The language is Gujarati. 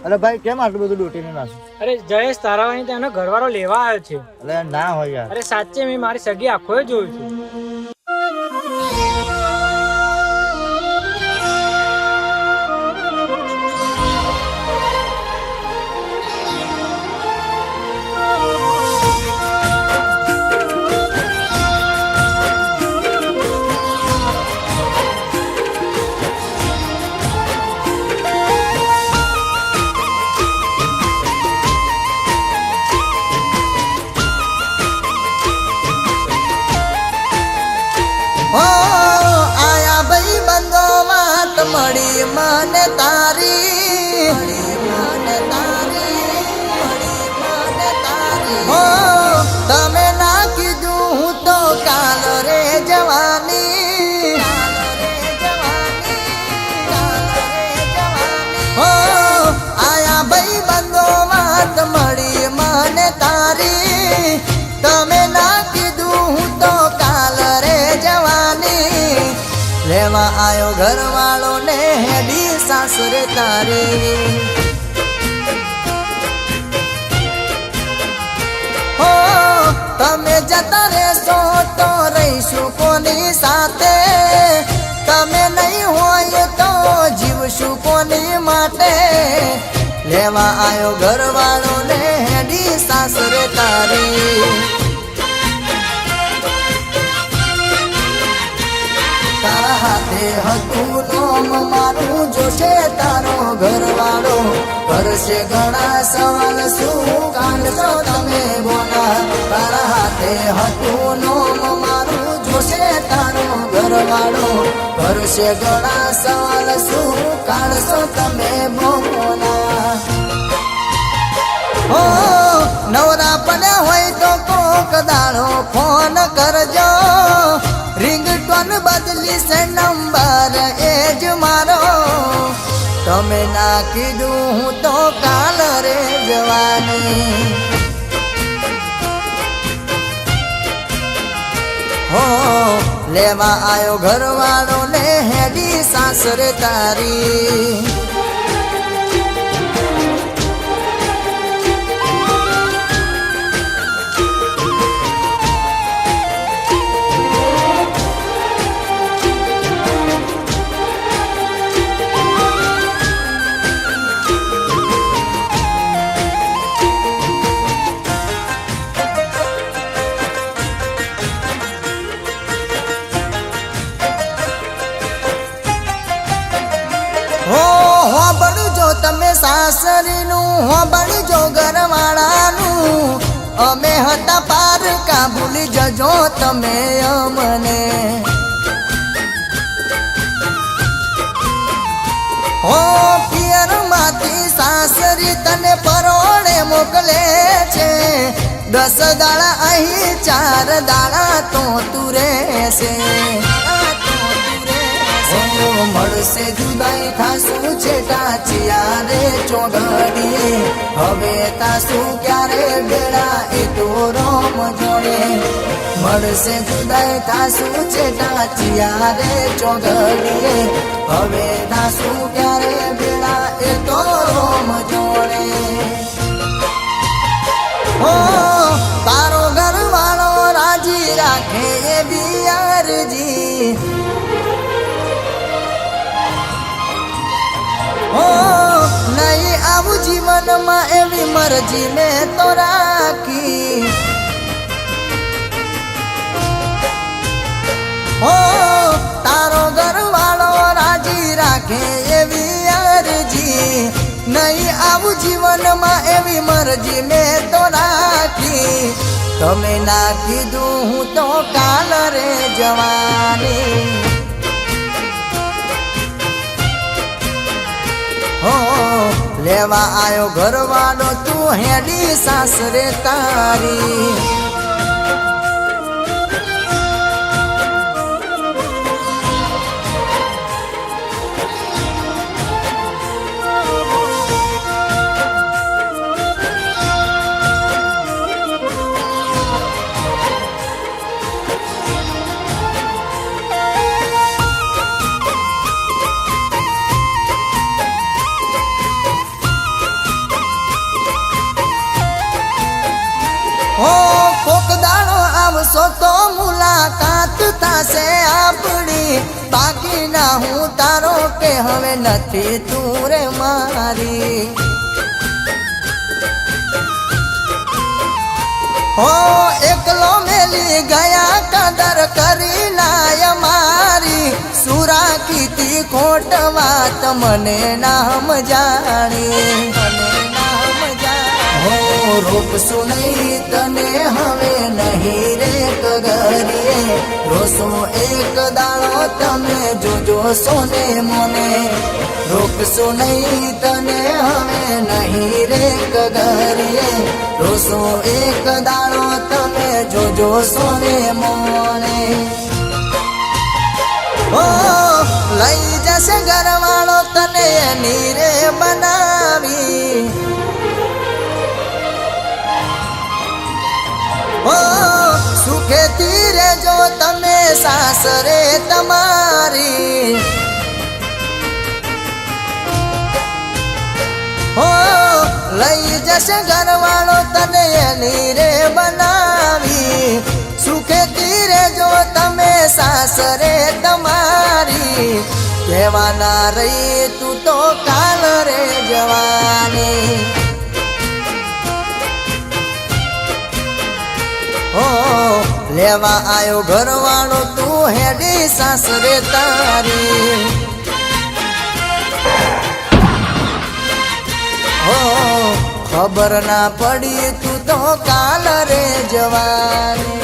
અરે ભાઈ કેમ આટલું બધું લૂંટીને નાખું? અરે જયેશ તારાવાની તેનો ઘરવાળો લેવા આવ્યો છે. અરે ના હોય યાર. અરે સાચે મેં મારી સગી આંખોએ જોયું છે. આયા ભાઈ બંધો વાત મળી મને તારી તમે ના કીધું હું તો કાલ રે જવાની આયા ભાઈ બંધો વાત મળી મને તારી તમે ના કીધું હું તો કાલ રે જવાની લેવા આયો ઘરવાળો ને હેડી સાસરે તારી હો તમે જતા રહેશો તો રહીશું કોની સાથે તમે નહીં હોય તો જીવશું કોની માટે લેવા આયો ઘરવાળો ને હેડી સાસરે તારી તારા હાથે હતું નોમ મારું જોશે તારો ઘરવાળો કરશે ઘણા સવાલ શું કાઢશો તમે બોલા તારા હાથે હતું નોમ મારું જોશે તારો ઘરવાળો કરશે ઘણા સવાલ શું કાઢશો તમે બોલા હો નવરા પડ્યા હોય તો કોક દાડો ફોન કરજો રિંગટોન બદલી છે નંબર એ જ મારો તમે ના કીધું હું તો કાલ રે જવાની હો લેવા આયો ઘરવાળો ને હેડી સાસરે તારી તમે સાસરીનું હોબળજો ઘરવાળાનું અમે હતા પારકા ભૂલી જજો તમે અમને હો પિયરમાંથી સાસરી તને પરોળે મોકલે છે 10 દાડા અહીં 4 દાડા તો તું રહેશે મળશે જુદાઈ થાશું છે ટાચિયા રે ચોગડીએ હવે તાશું ક્યારે બેડા એ તો રોમ જોડે મળશે જુદાઈ થાશું છે ટાચિયા રે ચોગડીએ હવે તાશું ક્યારે બેડા એ તો રોમ જોડે હો તારો ઘરવાળો રાજી રાખે એ બિયારજી હો નહીં આવું જીવનમાં એવી મરજી મેં તો રાખી હો તારો ઘરવાળો રાજી રાખે એવી અરજી નહીં આવું જીવનમાં એવી મરજી મેં તો રાખી તમે ના કીધું હું તો કાલ રે જવાની હો લેવા આયો ઘરવાળો તું હેડી સાસરે તારી કોક દાડો આવશો તો મુલાકાત થશે આપણી બાકી ના હું તારો કે હવે નથી તું રે મારી હો એકલો મેલી ગયા કદર કરી નાય મારી સુરા કીધી ખોટ વાત મને નામ જાણી હો રોકશું નહીં તને હવે નહીં રે કગરીએ રોસો એક દાડો તમે જોજો સોને મોને રોકશું નહીં તને હવે નહીં રે કગરીએ રોસો એક દાડો તમે જોજો સોને મોને ઓ લઈ જશે ઘરવાળો તને નીરે બનાવી ઓ સુખેથી રહેજો તમે સાસરે તમારી હો લઈ જશે ઘરવાળો તને એની રે બનાવી સુખેથી રહેજો તમે સાસરે તમારી કહેવાના રહી તું તો કાલ રે જવાની હો લેવા આયો ઘરવાળો તું હેડી સાસરે તારી હો ખબર ના પડી તું તો કાલ રે જવાની